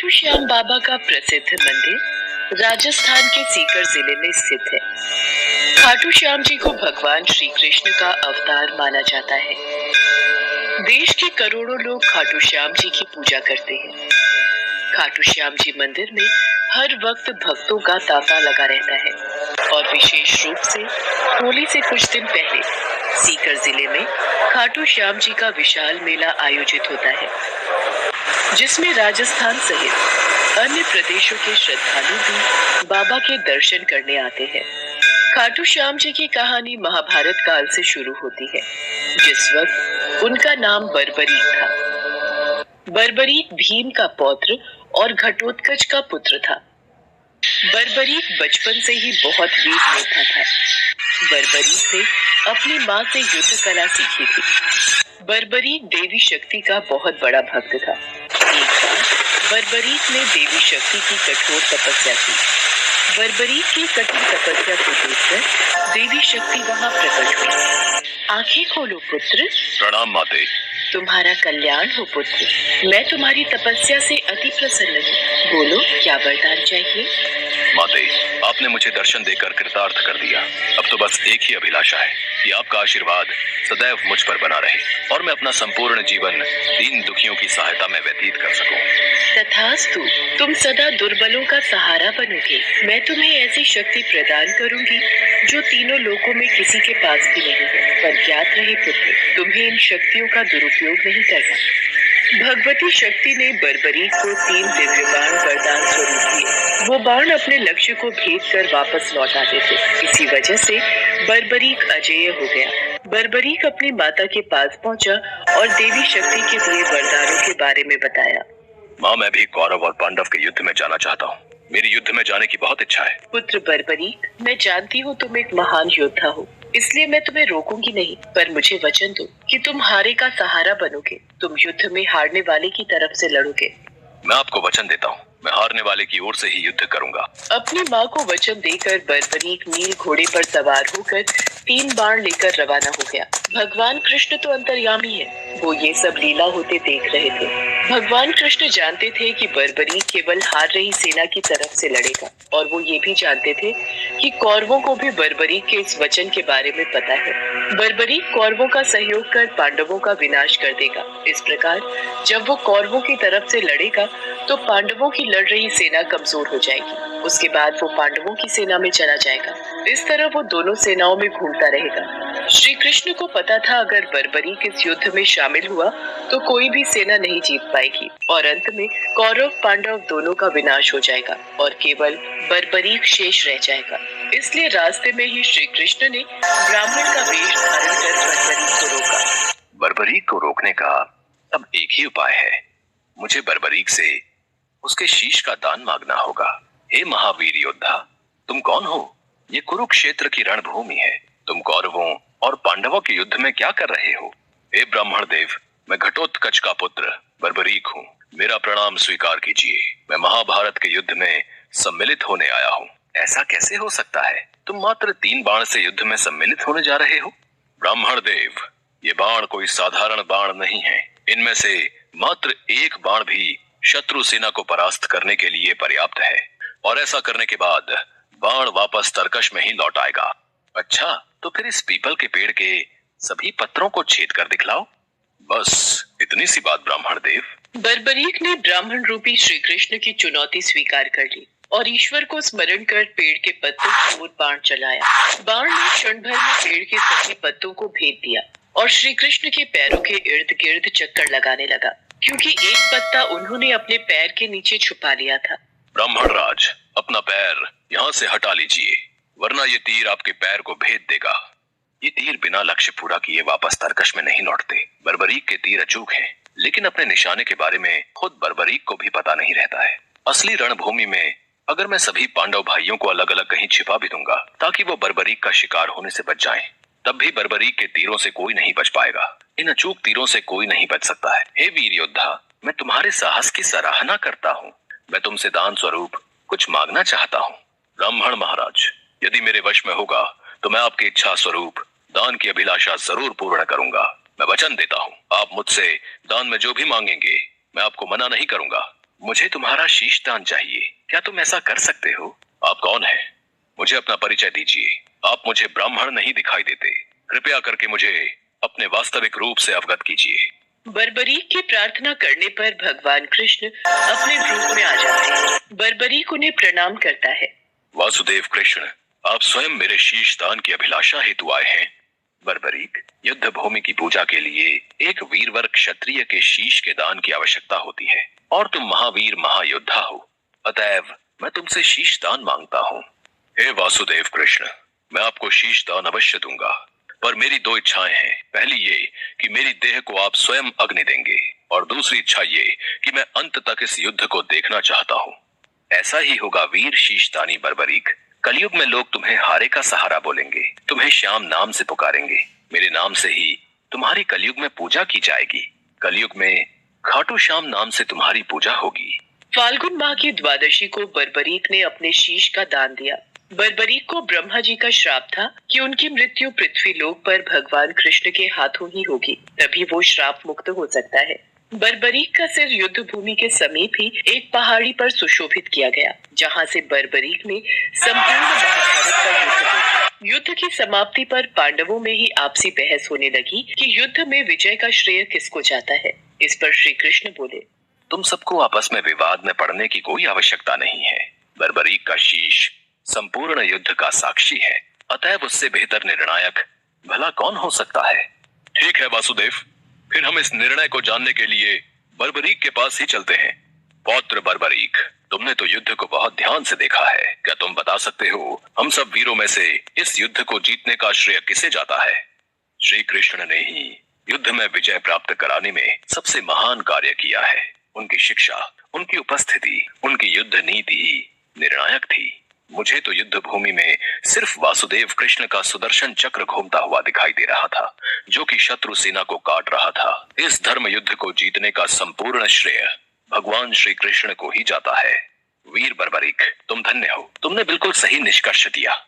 खाटू श्याम बाबा का प्रसिद्ध मंदिर राजस्थान के सीकर जिले में स्थित है। खाटू श्याम जी को भगवान श्री कृष्ण का अवतार माना जाता है। देश के करोड़ों लोग खाटू श्याम जी की पूजा करते हैं। खाटू श्याम जी मंदिर में हर वक्त भक्तों का तांता लगा रहता है और विशेष रूप से होली से कुछ दिन पहले सीकर जिले में खाटू श्याम जी का विशाल मेला आयोजित होता है, जिसमें राजस्थान सहित अन्य प्रदेशों के श्रद्धालु भी बाबा के दर्शन करने आते हैं। खाटू श्याम जी की कहानी महाभारत काल से शुरू होती है, जिस वक्त उनका नाम बर्बरीक था। बर्बरीक भीम का पौत्र और घटोत्कच का पुत्र था। बर्बरीक बचपन से ही बहुत वीर योद्धा था। बर्बरीक ने अपनी माँ से युद्ध कला सीखी थी। बर्बरीक देवी शक्ति का बहुत बड़ा भक्त था। एक बार बर्बरीक ने देवी शक्ति की कठोर तपस्या की। बर्बरीक की कठिन तपस्या को देखकर देवी शक्ति वहां प्रकट हुई। आंखें खोलो पुत्र। प्रणाम माते। तुम्हारा कल्याण हो पुत्र। मैं तुम्हारी तपस्या से अति प्रसन्न हूँ। बोलो क्या वरदान चाहिए। माते, आपने मुझे दर्शन देकर कृतार्थ कर दिया। अब तो बस एक ही अभिलाषा है कि आपका आशीर्वाद सदैव मुझ पर बना रहे और मैं अपना संपूर्ण जीवन दीन दुखियों की सहायता में व्यतीत कर सकूं। तथास्तु, तुम सदा दुर्बलों का सहारा बनोगे। मैं तुम्हें ऐसी शक्ति प्रदान करूंगी जो तीनों लोकों में किसी के पास भी नहीं है। पर ज्ञात रहे पुत्र, तुम्हें इन शक्तियों का दुरुपयोग नहीं करना। भगवती शक्ति ने बर्बरीक को 3 दिव्य बाण वरदान स्वरूप दिए। वो बाण अपने लक्ष्य को भेद कर वापस लौट आते थे। इसी वजह से बर्बरीक अजेय हो गया। बर्बरीक अपनी माता के पास पहुंचा और देवी शक्ति के दिए वरदानों के बारे में बताया। माँ, मैं भी कौरव और पांडव के युद्ध में जाना चाहता हूँ। मेरी युद्ध में जाने की बहुत इच्छा है। पुत्र बर्बरीक, मैं जानती हूँ तुम एक महान योद्धा हो, इसलिए मैं तुम्हें रोकूंगी नहीं, पर मुझे वचन दो कि तुम हारे का सहारा बनोगे। तुम युद्ध में हारने वाले की तरफ से लड़ोगे। मैं आपको वचन देता हूँ, मैं हारने वाले की ओर से ही युद्ध करूंगा। अपनी माँ को वचन देकर बर्बरीक नील घोड़े पर सवार होकर 3 बाण लेकर रवाना हो गया। भगवान कृष्ण तो अंतर्यामी है, वो ये सब लीला होते देख रहे थे। भगवान कृष्ण जानते थे कि बर्बरीक केवल हार रही सेना की तरफ से लड़ेगा, और वो ये भी जानते थे कि कौरवों को भी बर्बरीक के इस वचन के बारे में पता है। बर्बरीक कौरवों का सहयोग कर पांडवों का विनाश कर देगा। इस प्रकार जब वो कौरवों की तरफ से लड़ेगा तो पांडवों की लड़ रही सेना कमजोर हो जाएगी। उसके बाद वो पांडवों की सेना में चला जाएगा। इस तरह वो दोनों सेनाओं में घूमता रहेगा। श्री कृष्ण को पता था अगर बर्बरीक इस युद्ध में शामिल हुआ तो कोई भी सेना नहीं जीत पाएगी और अंत में कौरव पांडव दोनों का विनाश हो जाएगा और केवल बर्बरीक शेष रह जाएगा। इसलिए रास्ते में ही श्री कृष्ण ने ब्राह्मण का वेश धारण कर बर्बरीक को रोका। बर्बरीक को रोकने का अब एक ही उपाय है। मुझे बर्बरीक से उसके शीश का दान मांगना होगा। हे महावीर योद्धा, तुम कौन हो? ये कुरुक्षेत्र की रणभूमि है। तुम कौरवों और पांडवों के युद्ध में क्या कर रहे हो? हे ब्राह्मण देव, मैं घटोत्कच का पुत्र बर्बरीक हूँ। मेरा प्रणाम स्वीकार कीजिए। मैं महाभारत के युद्ध में सम्मिलित होने आया हूँ। ऐसा कैसे हो सकता है? तुम मात्र 3 बाण से युद्ध में सम्मिलित होने जा रहे हो? ब्राह्मण देव, ये बाण कोई साधारण बाण नहीं है। इनमें से मात्र एक बाण भी शत्रु सेना को परास्त करने के लिए पर्याप्त है, और ऐसा करने के बाद बाण वापस तरकश में ही लौट आएगा। अच्छा, तो फिर इस पीपल के पेड़ के सभी पत्रों को छेद कर दिखलाओ। बस इतनी सी बात ब्राह्मण देव। बर्बरीक ने ब्राह्मण रूपी श्री कृष्ण की चुनौती स्वीकार कर ली और ईश्वर को स्मरण कर पेड़ के पत्तों की ओर बाण चलाया। बाण ने क्षण भर में पेड़ के सभी पत्तों को भेद दिया और श्री कृष्ण के पैरों के इर्द गिर्द चक्कर लगाने लगा, क्योंकि एक पत्ता उन्होंने अपने पैर के नीचे छुपा लिया था। ब्राह्मण राज, अपना पैर यहाँ से हटा लीजिए, वरना ये तीर आपके पैर को भेद देगा। ये तीर बिना लक्ष्य पूरा किए वापस तरकश में नहीं लौटते। बर्बरीक के तीर अचूक हैं, लेकिन अपने निशाने के बारे में खुद बर्बरीक को भी पता नहीं रहता है। असली रणभूमि में अगर मैं सभी पांडव भाइयों को अलग अलग कहीं छिपा भी दूंगा ताकि वो बर्बरीक का शिकार होने से बच जाएं, तब भी बर्बरीक के तीरों से कोई नहीं बच पाएगा। इन अचूक तीरों से कोई नहीं बच सकता है। हे वीर योद्धा, मैं तुम्हारे साहस की सराहना करता हूँ। मैं तुमसे दान स्वरूप कुछ मांगना चाहता हूँ। ब्राह्मण महाराज, यदि मेरे वश में होगा तो मैं आपकी इच्छा स्वरूप दान की अभिलाषा जरूर पूर्ण करूंगा। मैं वचन देता हूँ, आप मुझसे दान में जो भी मांगेंगे मैं आपको मना नहीं करूंगा। मुझे तुम्हारा शीश दान चाहिए, क्या तुम ऐसा कर सकते हो? आप कौन हैं? मुझे अपना परिचय दीजिए। आप मुझे ब्राह्मण नहीं दिखाई देते, कृपया करके मुझे अपने वास्तविक रूप से अवगत कीजिए। बर्बरीक की प्रार्थना करने पर भगवान कृष्ण अपने रूप में आ जाते हैं। बर्बरीक उन्हें प्रणाम करता है। वासुदेव कृष्ण, आप स्वयं मेरे शीश दान की अभिलाषा हेतु आए हैं। बर्बरीक, युद्ध भूमि की पूजा के लिए एक वीरवर क्षत्रिय के शीश के दान की आवश्यकता होती है और तुम महावीर महायोद्धा हो, अतएव मैं तुमसे शीश दान मांगता हूँ। हे वासुदेव कृष्ण, मैं आपको शीश दान अवश्य दूंगा, पर मेरी दो इच्छाएं हैं। पहली ये कि मेरी देह को आप स्वयं अग्नि देंगे, और दूसरी इच्छा ये कि मैं अंत तक इस युद्ध को देखना चाहता हूँ। ऐसा ही होगा वीर शीशदानी बर्बरीक। कलयुग में लोग तुम्हें हारे का सहारा बोलेंगे, तुम्हें श्याम नाम से पुकारेंगे। मेरे नाम से ही तुम्हारी कलयुग में पूजा की जाएगी। कलयुग में खाटू श्याम नाम से तुम्हारी पूजा होगी। फाल्गुन माह की द्वादशी को बर्बरीक ने अपने शीश का दान दिया। बर्बरीक को ब्रह्मा जी का श्राप था कि उनकी मृत्यु पृथ्वी लोक पर भगवान कृष्ण के हाथों ही होगी, तभी वो श्राप मुक्त हो सकता है। बर्बरीक का सिर युद्ध भूमि के समीप ही एक पहाड़ी पर सुशोभित किया गया, जहां से बर्बरीक ने संपूर्ण महाभारत का युद्ध देखा। युद्ध की समाप्ति पर पांडवों में ही आपसी बहस होने लगी कि युद्ध में विजय का श्रेय किसको जाता है। इस पर श्री कृष्ण बोले, तुम सबको आपस में विवाद में पड़ने की कोई आवश्यकता नहीं है। बर्बरीक का शीश संपूर्ण युद्ध का साक्षी है, अतएव उससे बेहतर निर्णायक भला कौन हो सकता है? ठीक है वासुदेव, फिर हम इस निर्णय को जानने के लिए बर्बरीक के पास ही चलते हैं। पौत्र बर्बरीक, तुमने तो युद्ध को बहुत ध्यान से देखा है, क्या तुम बता सकते हो हम सब वीरों में से इस युद्ध को जीतने का श्रेय किसे जाता है? श्री कृष्ण ने ही युद्ध में विजय प्राप्त कराने में सबसे महान कार्य किया है। उनकी शिक्षा, उनकी उपस्थिति, उनकी युद्ध नीति ही निर्णायक थी। मुझे तो युद्ध भूमि में सिर्फ वासुदेव कृष्ण का सुदर्शन चक्र घूमता हुआ दिखाई दे रहा था, जो कि शत्रु सेना को काट रहा था। इस धर्म युद्ध को जीतने का संपूर्ण श्रेय भगवान श्री कृष्ण को ही जाता है। वीर बर्बरीक, तुम धन्य हो, तुमने बिल्कुल सही निष्कर्ष दिया।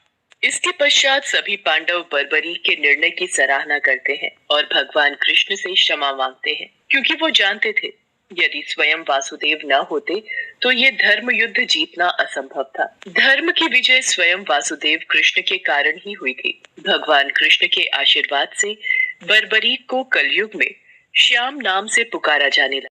इसके पश्चात सभी पांडव बर्बरीक के निर्णय की सराहना करते हैं और भगवान कृष्ण से क्षमा मांगते हैं, क्योंकि वो जानते थे यदि स्वयं वासुदेव न होते तो ये धर्म युद्ध जीतना असंभव था। धर्म की विजय स्वयं वासुदेव कृष्ण के कारण ही हुई थी। भगवान कृष्ण के आशीर्वाद से बर्बरीक को कलयुग में श्याम नाम से पुकारा जाने लगा।